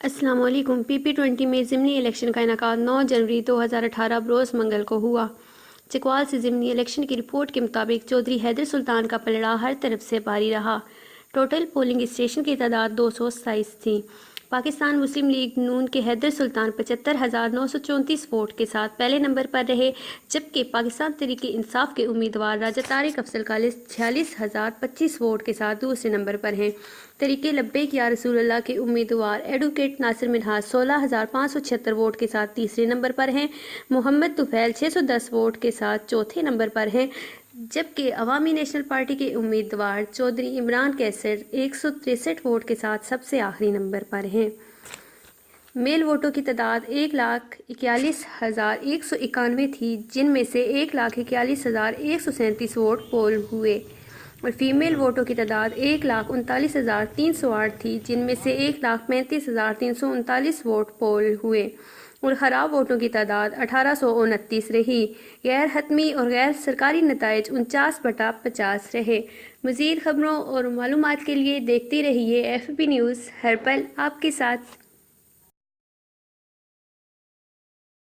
السلام علیکم۔ PP20 میں ضمنی الیکشن کا انعقاد 9 جنوری 2018 بروز منگل کو ہوا۔ چکوال سے ضمنی الیکشن کی رپورٹ کے مطابق چودھری حیدر سلطان کا پلڑا ہر طرف سے بھاری رہا۔ ٹوٹل پولنگ اسٹیشن کی تعداد 227 تھی۔ پاکستان مسلم لیگ نون کے حیدر سلطان 75,934 ووٹ کے ساتھ پہلے نمبر پر رہے، جبکہ پاکستان تحریک انصاف کے امیدوار راجہ طارق افضل کا لسٹ 46,025 ووٹ کے ساتھ دوسرے نمبر پر ہیں۔ تحریک لبیک یا رسول اللہ کے امیدوار ایڈوکیٹ ناصر منہاج 16,576 ووٹ کے ساتھ تیسرے نمبر پر ہیں۔ محمد طفیل 610 ووٹ کے ساتھ چوتھے نمبر پر ہیں، جبکہ عوامی نیشنل پارٹی کے امیدوار چودھری عمران کیسر 163 ووٹ کے ساتھ سب سے آخری نمبر پر ہیں۔ میل ووٹوں کی تعداد 1,41,191 تھی، جن میں سے 1,41,137 ووٹ پول ہوئے، اور فیمیل ووٹوں کی تعداد 1,39,308 تھی، جن میں سے 1,35,339 ووٹ پول ہوئے، اور خراب ووٹوں کی تعداد 1,829 رہی۔ غیر حتمی اور غیر سرکاری نتائج 49/50 رہے۔ مزید خبروں اور معلومات کے لیے دیکھتے رہیے FP نیوز ہر پل آپ کے ساتھ۔